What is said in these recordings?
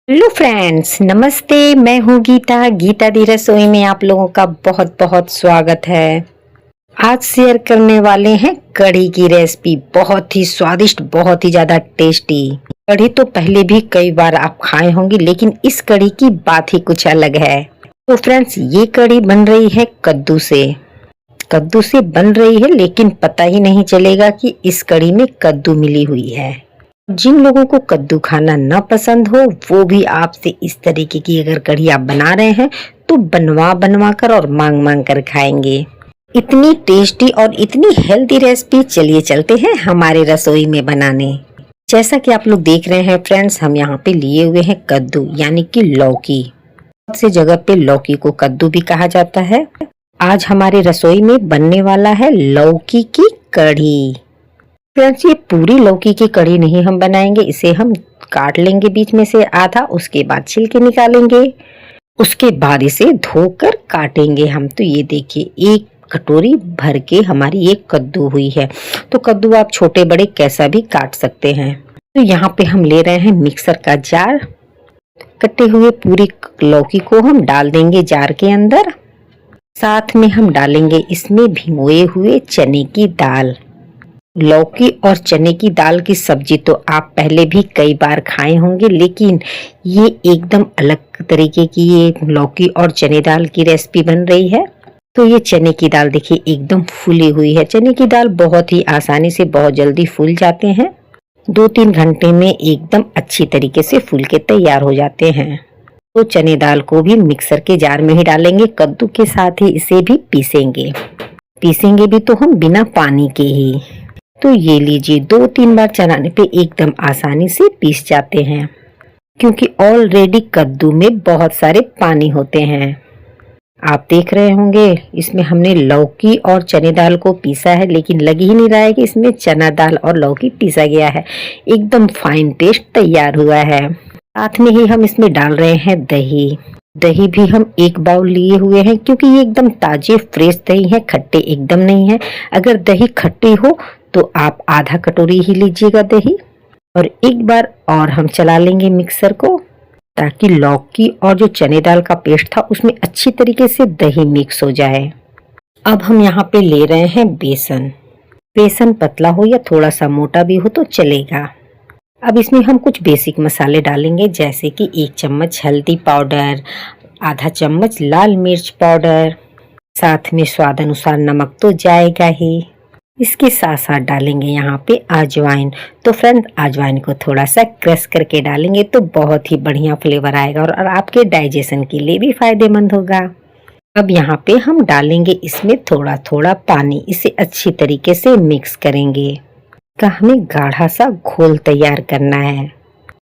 Hello friends, नमस्ते। मैं हूँ गीता। गीता दी रसोई में आप लोगों का बहुत बहुत स्वागत है। आज शेयर करने वाले हैं कढ़ी की रेसिपी। बहुत ही स्वादिष्ट, बहुत ही ज्यादा टेस्टी। कढ़ी तो पहले भी कई बार आप खाए होंगे, लेकिन इस कढ़ी की बात ही कुछ अलग है। तो फ्रेंड्स, ये कढ़ी बन रही है कद्दू से। कद्दू से बन रही है, लेकिन पता ही नहीं चलेगा कि इस कढ़ी में कद्दू मिली हुई है। जिन लोगों को कद्दू खाना ना पसंद हो, वो भी आपसे इस तरीके की अगर कढ़ी आप बना रहे हैं तो बनवा बनवा कर और मांग मांग कर खाएंगे। इतनी टेस्टी और इतनी हेल्दी रेसिपी, चलिए चलते हैं हमारे रसोई में बनाने। जैसा कि आप लोग देख रहे हैं फ्रेंड्स, हम यहाँ पे लिए हुए हैं कद्दू, यानी कि लौकी। बहुत सी जगह पे लौकी को कद्दू भी कहा जाता है। आज हमारी रसोई में बनने वाला है लौकी की कढ़ी। फ्रेंड्स, ये पूरी लौकी की कढ़ी नहीं हम बनाएंगे। इसे हम काट लेंगे बीच में से आधा, उसके बाद छिलके निकालेंगे, उसके बाद इसे धोकर काटेंगे हम। तो ये देखिए, एक कटोरी भर के हमारी ये कद्दू हुई है। तो कद्दू आप छोटे बड़े कैसा भी काट सकते हैं। तो यहाँ पे हम ले रहे हैं मिक्सर का जार। कटे हुए पूरी लौकी को हम डाल देंगे जार के अंदर। साथ में हम डालेंगे इसमें भिगोए हुए चने की दाल। लौकी और चने की दाल की सब्जी तो आप पहले भी कई बार खाए होंगे, लेकिन ये एकदम अलग तरीके की ये लौकी और चने दाल की रेसिपी बन रही है। तो ये चने की दाल देखिए एकदम फूली हुई है। चने की दाल बहुत ही आसानी से बहुत जल्दी फूल जाते हैं। 2-3 घंटे में एकदम अच्छी तरीके से फूल के तैयार हो जाते हैं। तो चने दाल को भी मिक्सर के जार में ही डालेंगे, कद्दू के साथ ही इसे भी पीसेंगे भी तो हम बिना पानी के ही। तो ये लीजिए, 2-3 बार चलाने पे एकदम आसानी से पीस जाते हैं, क्योंकि ऑलरेडी कद्दू में बहुत सारे पानी होते हैं। आप देख रहे होंगे इसमें हमने लौकी और चने दाल को पीसा है, लेकिन लग ही नहीं रहा है कि इसमें चना दाल और लौकी पीसा गया है। एकदम फाइन पेस्ट तैयार हुआ है। साथ में ही हम इसमें डाल रहे हैं दही। दही भी हम 1 बाउल लिए हुए हैं, क्योंकि ये एकदम ताजे फ्रेश दही है, खट्टे एकदम नहीं है। अगर दही खट्टी हो तो आप आधा कटोरी ही लीजिएगा दही। और एक बार और हम चला लेंगे मिक्सर को, ताकि लौकी और जो चने दाल का पेस्ट था उसमें अच्छी तरीके से दही मिक्स हो जाए। अब हम यहाँ पे ले रहे हैं बेसन। बेसन पतला हो या थोड़ा सा मोटा भी हो तो चलेगा। अब इसमें हम कुछ बेसिक मसाले डालेंगे, जैसे कि 1 चम्मच हल्दी पाउडर, आधा चम्मच लाल मिर्च पाउडर, साथ में स्वाद अनुसार नमक तो जाएगा ही। इसके साथ साथ डालेंगे यहाँ पे अजवाइन। तो फ्रेंड, अजवाइन को थोड़ा सा क्रश करके डालेंगे तो बहुत ही बढ़िया फ्लेवर आएगा और आपके डाइजेशन के लिए भी फायदेमंद होगा। अब यहाँ पे हम डालेंगे इसमें थोड़ा थोड़ा पानी। इसे अच्छी तरीके से मिक्स करेंगे। का हमें गाढ़ा सा घोल तैयार करना है।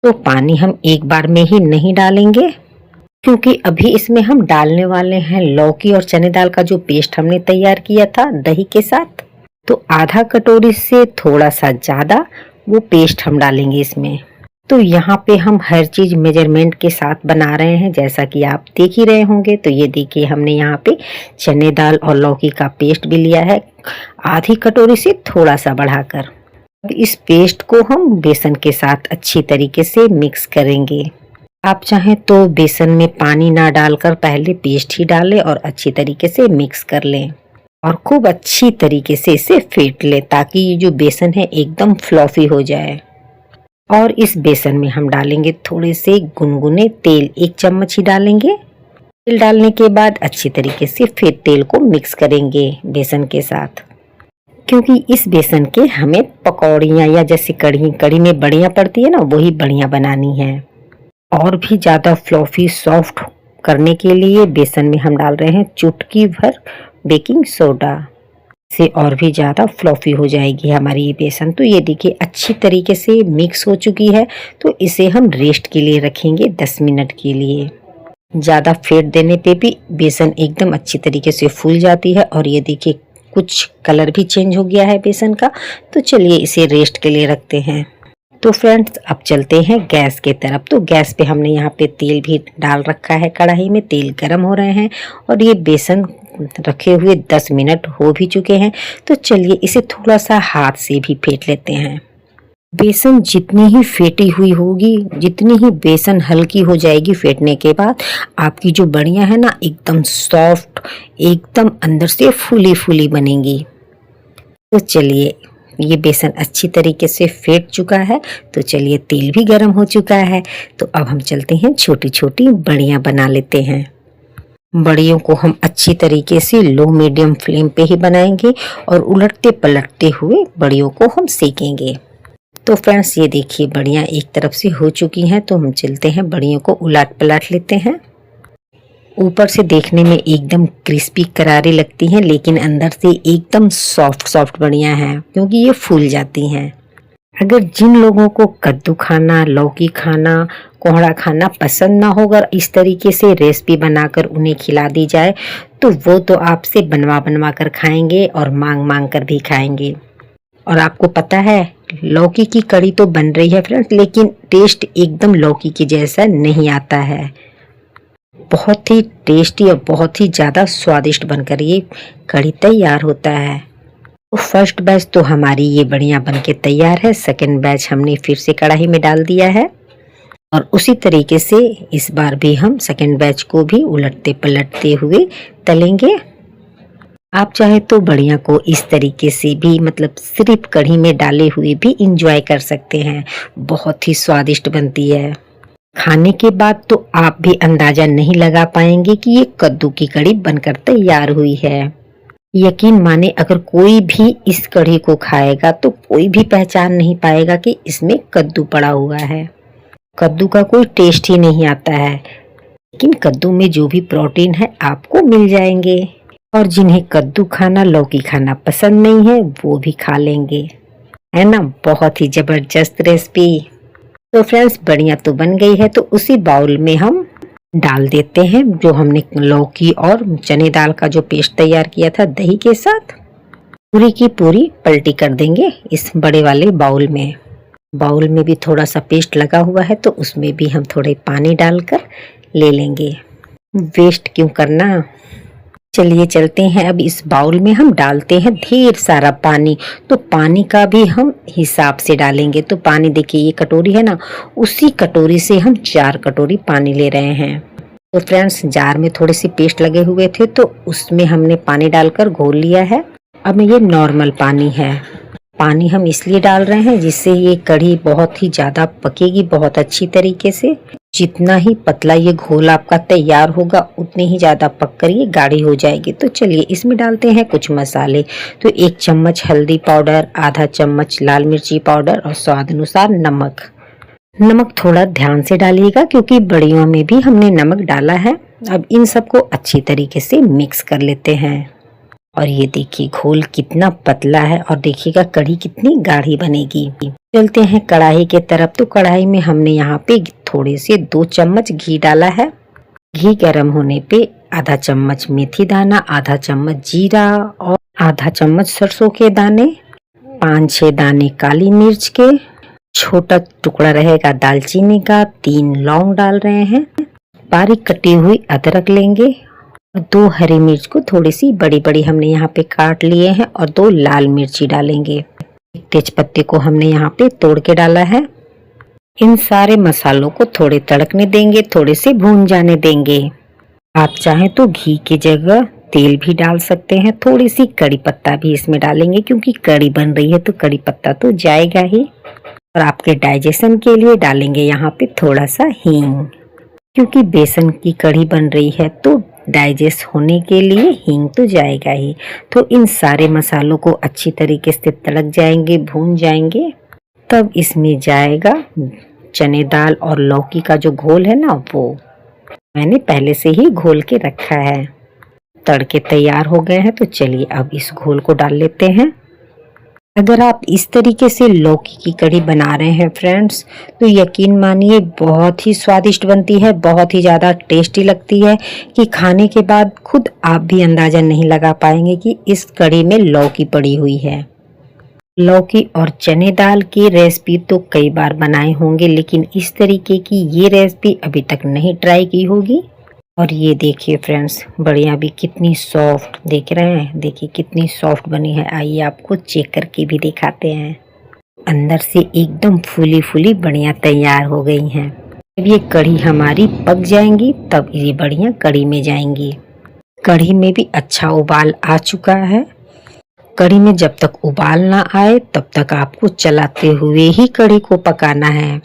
तो पानी हम एक बार में ही नहीं डालेंगे, क्योंकि अभी इसमें हम डालने वाले हैं लौकी और चने दाल का जो पेस्ट हमने तैयार किया था दही के साथ। तो आधा कटोरी से थोड़ा सा ज्यादा वो पेस्ट हम डालेंगे इसमें। तो यहाँ पे हम हर चीज मेजरमेंट के साथ बना रहे हैं, जैसा कि आप देख ही रहे होंगे। तो ये देखिए, हमने यहाँ पे चने दाल और लौकी का पेस्ट भी लिया है, आधी कटोरी से थोड़ा सा बढ़ाकर। अब इस पेस्ट को हम बेसन के साथ अच्छी तरीके से मिक्स करेंगे। आप चाहें तो बेसन में पानी ना डालकर पहले पेस्ट ही डालें और अच्छी तरीके से मिक्स कर लें और खूब अच्छी तरीके से इसे फेंट ले, ताकि ये जो बेसन है एकदम फ्लॉफी हो जाए। और इस बेसन में हम डालेंगे थोड़े से गुनगुने तेल, 1 चम्मच ही डालेंगे। तेल डालने के बाद अच्छी तरीके से फिर तेल को मिक्स करेंगे बेसन के साथ, क्योंकि इस बेसन के हमें पकौड़ियाँ या जैसे कढ़ी में बड़ियाँ पड़ती है ना, वही बड़ियाँ बनानी है। और भी ज़्यादा फ्लॉफी सॉफ्ट करने के लिए बेसन में हम डाल रहे हैं चुटकी भर बेकिंग सोडा। से और भी ज़्यादा फ्लॉफी हो जाएगी हमारी ये बेसन। तो ये देखिए अच्छी तरीके से मिक्स हो चुकी है। तो इसे हम रेस्ट के लिए रखेंगे 10 मिनट के लिए। ज़्यादा फेंट देने पे भी बेसन एकदम अच्छी तरीके से फूल जाती है। और ये देखिए कुछ कलर भी चेंज हो गया है बेसन का। तो चलिए इसे रेस्ट के लिए रखते हैं। तो फ्रेंड्स, अब चलते हैं गैस के तरफ। तो गैस पे हमने यहाँ पे तेल भी डाल रखा है, कढ़ाई में तेल गर्म हो रहे हैं और ये बेसन रखे हुए 10 मिनट हो भी चुके हैं। तो चलिए इसे थोड़ा सा हाथ से भी फेंट लेते हैं। बेसन जितनी ही फेटी हुई होगी, जितनी ही बेसन हल्की हो जाएगी फेटने के बाद, आपकी जो बड़ियां है ना एकदम सॉफ्ट, एकदम अंदर से फूली फूली बनेंगी। तो चलिए, ये बेसन अच्छी तरीके से फेट चुका है, तो चलिए तेल भी गर्म हो चुका है, तो अब हम चलते हैं छोटी छोटी बड़ियां बना लेते हैं। बड़ियों को हम अच्छी तरीके से लो मीडियम फ्लेम पे ही बनाएंगे और उलटते पलटते हुए बड़ियों को हम सेकेंगे। तो फ्रेंड्स, ये देखिए बड़ियां एक तरफ से हो चुकी हैं, तो हम चलते हैं बड़ियों को उलट पलट लेते हैं। ऊपर से देखने में एकदम क्रिस्पी करारी लगती हैं, लेकिन अंदर से एकदम सॉफ्ट सॉफ्ट बड़ियां हैं, क्योंकि ये फूल जाती हैं। अगर जिन लोगों को कद्दू खाना, लौकी खाना, कोहड़ा खाना पसंद ना हो, अगर इस तरीके से रेसिपी बनाकर उन्हें खिला दी जाए तो वो तो आपसे बनवा कर खाएंगे और मांग मांग कर भी खाएंगे। और आपको पता है, लौकी की कड़ी तो बन रही है फ्रेंड्स, लेकिन टेस्ट एकदम लौकी के जैसा नहीं आता है। बहुत ही टेस्टी और बहुत ही ज़्यादा स्वादिष्ट बनकर ये कड़ी तैयार होता है। तो फर्स्ट बैच तो हमारी ये बढ़िया बन के तैयार है। सेकंड बैच हमने फिर से कढ़ाई में डाल दिया है और उसी तरीके से इस बार भी हम सेकंड बैच को भी उलटते पलटते हुए तलेंगे। आप चाहे तो बढ़िया को इस तरीके से भी, मतलब सिर्फ कढ़ी में डाले हुए भी इंजॉय कर सकते हैं। बहुत ही स्वादिष्ट बनती है। खाने के बाद तो आप भी अंदाजा नहीं लगा पाएंगे कि ये कद्दू की कड़ी बनकर तैयार हुई है। यकीन माने, अगर कोई भी इस कढ़ी को खाएगा तो कोई भी पहचान नहीं पाएगा कि इसमें कद्दू पड़ा हुआ है। कद्दू का कोई टेस्ट ही नहीं आता है, लेकिन कद्दू में जो भी प्रोटीन है आपको मिल जाएंगे। और जिन्हें कद्दू खाना, लौकी खाना पसंद नहीं है, वो भी खा लेंगे, है ना। बहुत ही जबरदस्त रेसिपी। तो फ्रेंड्स, बढ़िया तो बन गई है, तो उसी बाउल में हम डाल देते हैं जो हमने लौकी और चने दाल का जो पेस्ट तैयार किया था दही के साथ। पूरी की पूरी पलटी कर देंगे इस बड़े वाले बाउल में। बाउल में भी थोड़ा सा पेस्ट लगा हुआ है, तो उसमें भी हम थोड़े पानी डालकर ले लेंगे। वेस्ट क्यों करना। चलिए चलते हैं। अब इस बाउल में हम डालते हैं ढेर सारा पानी, तो पानी का भी हम हिसाब से डालेंगे। तो पानी देखिए, ये कटोरी है ना, उसी कटोरी से हम 4 कटोरी पानी ले रहे हैं। तो फ्रेंड्स, जार में थोड़े से पेस्ट लगे हुए थे, तो उसमें हमने पानी डालकर घोल लिया है। अब ये नॉर्मल पानी है। पानी हम इसलिए डाल रहे हैं जिससे ये कढ़ी बहुत ही ज्यादा पकेगी, बहुत अच्छी तरीके से। जितना ही पतला ये घोल आपका तैयार होगा, उतनी ही ज्यादा पककर ये गाढ़ी हो जाएगी। तो चलिए इसमें डालते हैं कुछ मसाले। तो 1 चम्मच हल्दी पाउडर, आधा चम्मच लाल मिर्ची पाउडर और स्वाद अनुसार नमक। नमक थोड़ा ध्यान से डालिएगा, क्योंकि बड़ियों में भी हमने नमक डाला है। अब इन सबको अच्छी तरीके से मिक्स कर लेते हैं। और ये देखिए घोल कितना पतला है, और देखिएगा कढ़ी कितनी गाढ़ी बनेगी। चलते हैं कढ़ाई के तरफ। तो कढ़ाई में हमने यहाँ पे थोड़े से 2 चम्मच घी डाला है। घी गर्म होने पे आधा चम्मच मेथी दाना, आधा चम्मच जीरा और आधा चम्मच सरसों के दाने, 5-6 दाने काली मिर्च के, छोटा टुकड़ा रहेगा दालचीनी का, 3 लौंग डाल रहे हैं, बारीक कटी हुई अदरक लेंगे, 2 हरी मिर्च को थोड़ी सी बड़ी बड़ी हमने यहाँ पे काट लिए हैं, और 2 लाल मिर्ची डालेंगे। तेज पत्ते को हमने यहाँ पे तोड़ के डाला है। इन सारे मसालों को थोड़े तड़कने देंगे, थोड़े से भून जाने देंगे। आप चाहें तो घी की जगह तेल भी डाल सकते हैं। थोड़ी सी कड़ी पत्ता भी इसमें डालेंगे, क्योंकि कड़ी बन रही है तो कड़ी पत्ता तो जाएगा ही। और आपके डाइजेशन के लिए डालेंगे यहाँ पे थोड़ा सा हींग, क्योंकि बेसन की कड़ी बन रही है तो डाइजेस्ट होने के लिए हींग तो जाएगा ही। तो इन सारे मसालों को अच्छी तरीके से तड़क जाएंगे, भून जाएंगे, तब इसमें जाएगा चने दाल और लौकी का जो घोल है ना, वो मैंने पहले से ही घोल के रखा है। तड़के तैयार हो गए हैं, तो चलिए अब इस घोल को डाल लेते हैं। अगर आप इस तरीके से लौकी की कढ़ी बना रहे हैं फ्रेंड्स, तो यकीन मानिए बहुत ही स्वादिष्ट बनती है, बहुत ही ज़्यादा टेस्टी लगती है, कि खाने के बाद खुद आप भी अंदाज़ा नहीं लगा पाएंगे कि इस कढ़ी में लौकी पड़ी हुई है। लौकी और चने दाल की रेसिपी तो कई बार बनाए होंगे, लेकिन इस तरीके की ये रेसिपी अभी तक नहीं ट्राई की होगी। और ये देखिए फ्रेंड्स, बढ़िया भी कितनी सॉफ्ट, देख रहे हैं, देखिए कितनी सॉफ्ट बनी है। आइए आपको चेक करके भी दिखाते हैं। अंदर से एकदम फूली फूली बढ़िया तैयार हो गई हैं। जब ये कढ़ी हमारी पक जाएंगी तब ये बढ़िया कढ़ी में जाएंगी। कढ़ी में भी अच्छा उबाल आ चुका है। कढ़ी में जब तक उबाल ना आए तब तक आपको चलाते हुए ही कढ़ी को पकाना है।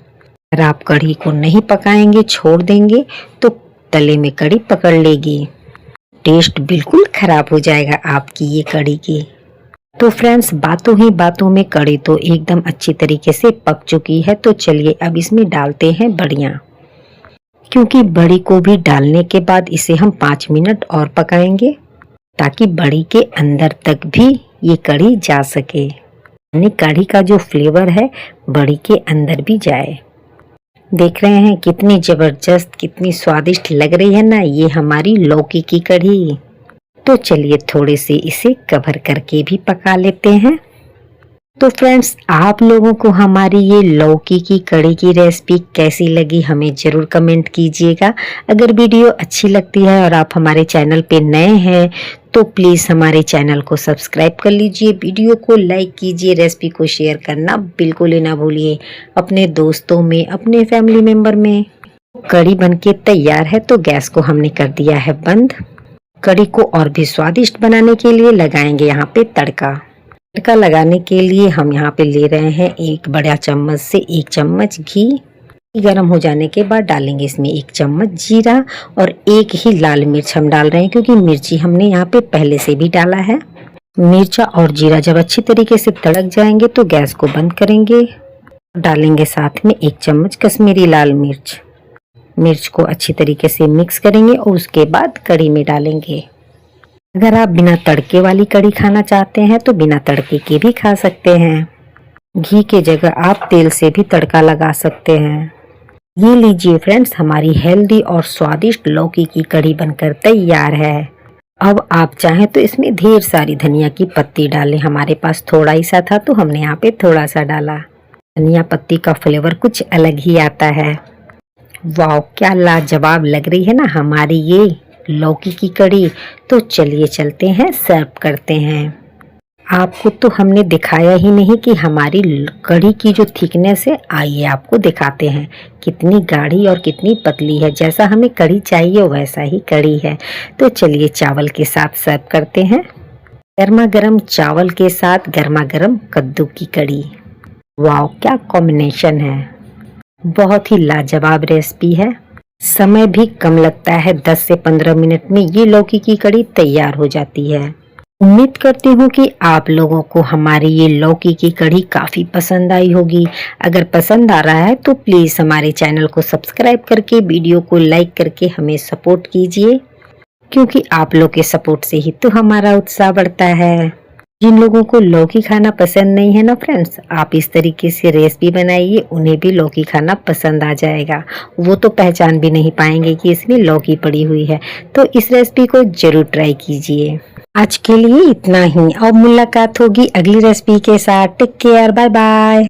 अगर आप कढ़ी को नहीं पकाएंगे, छोड़ देंगे तो तले में कढ़ी पकड़ लेगी, टेस्ट बिल्कुल खराब हो जाएगा आपकी ये कढ़ी की। तो फ्रेंड्स, बातों ही बातों में कढ़ी तो एकदम अच्छी तरीके से पक चुकी है। तो चलिए अब इसमें डालते हैं बड़ियाँ, क्योंकि बड़ी को भी डालने के बाद इसे हम 5 मिनट और पकाएंगे ताकि बड़ी के अंदर तक भी ये कढ़ी जा सके, यानी कढ़ी का जो फ्लेवर है बड़ी के अंदर भी जाए। देख रहे हैं कितनी जबरदस्त, कितनी स्वादिष्ट लग रही है ना ये हमारी लौकी की कढ़ी। तो चलिए थोड़े से इसे कवर करके भी पका लेते हैं। तो फ्रेंड्स, आप लोगों को हमारी ये लौकी की कढ़ी की रेसिपी कैसी लगी हमें ज़रूर कमेंट कीजिएगा। अगर वीडियो अच्छी लगती है और आप हमारे चैनल पे नए हैं तो प्लीज़ हमारे चैनल को सब्सक्राइब कर लीजिए, वीडियो को लाइक कीजिए, रेसिपी को शेयर करना बिल्कुल ही ना भूलिए अपने दोस्तों में, अपने फैमिली मेम्बर में। कढ़ी बनके तैयार है तो गैस को हमने कर दिया है बंद। कढ़ी को और भी स्वादिष्ट बनाने के लिए लगाएंगे यहाँ पे तड़का। तड़का लगाने के लिए हम यहाँ पे ले रहे हैं 1 बड़ा चम्मच से 1 चम्मच घी। गरम हो जाने के बाद डालेंगे इसमें 1 चम्मच जीरा और 1 ही लाल मिर्च हम डाल रहे हैं, क्योंकि मिर्ची हमने यहाँ पे पहले से भी डाला है। मिर्चा और जीरा जब अच्छी तरीके से तड़क जाएंगे तो गैस को बंद करेंगे। डालेंगे साथ में 1 चम्मच कश्मीरी लाल मिर्च। मिर्च को अच्छी तरीके से मिक्स करेंगे और उसके बाद कढ़ी में डालेंगे। अगर आप बिना तड़के वाली कढ़ी खाना चाहते हैं तो बिना तड़के के भी खा सकते हैं। घी के जगह आप तेल से भी तड़का लगा सकते हैं। ये लीजिए फ्रेंड्स, हमारी हेल्दी और स्वादिष्ट लौकी की कढ़ी बनकर तैयार है। अब आप चाहें तो इसमें ढेर सारी धनिया की पत्ती डालें। हमारे पास थोड़ा ही सा था तो हमने यहाँ पे थोड़ा सा डाला। धनिया पत्ती का फ्लेवर कुछ अलग ही आता है। वाह, क्या लाजवाब लग रही है ना हमारी ये लौकी की कढ़ी। तो चलिए चलते हैं, सर्व करते हैं। आपको तो हमने दिखाया ही नहीं कि हमारी कढ़ी की जो थिकनेस है, आइए आपको दिखाते हैं कितनी गाढ़ी और कितनी पतली है। जैसा हमें कढ़ी चाहिए वैसा ही कढ़ी है। तो चलिए चावल के साथ सर्व करते हैं। गर्मा गर्म चावल के साथ गर्मा गर्म कद्दू की कढ़ी। वाह, क्या कॉम्बिनेशन है। बहुत ही लाजवाब रेसिपी है। समय भी कम लगता है, 10 से 15 मिनट में ये लौकी की कढ़ी तैयार हो जाती है। उम्मीद करती हूँ कि आप लोगों को हमारी ये लौकी की कढ़ी काफ़ी पसंद आई होगी। अगर पसंद आ रहा है तो प्लीज़ हमारे चैनल को सब्सक्राइब करके, वीडियो को लाइक करके हमें सपोर्ट कीजिए, क्योंकि आप लोग के सपोर्ट से ही तो हमारा उत्साह बढ़ता है। जिन लोगों को लौकी खाना पसंद नहीं है ना फ्रेंड्स, आप इस तरीके से रेसिपी बनाइए, उन्हें भी लौकी खाना पसंद आ जाएगा। वो तो पहचान भी नहीं पाएंगे कि इसमें लौकी पड़ी हुई है। तो इस रेसिपी को जरूर ट्राई कीजिए। आज के लिए इतना ही, और मुलाकात होगी अगली रेसिपी के साथ। Take care, bye bye.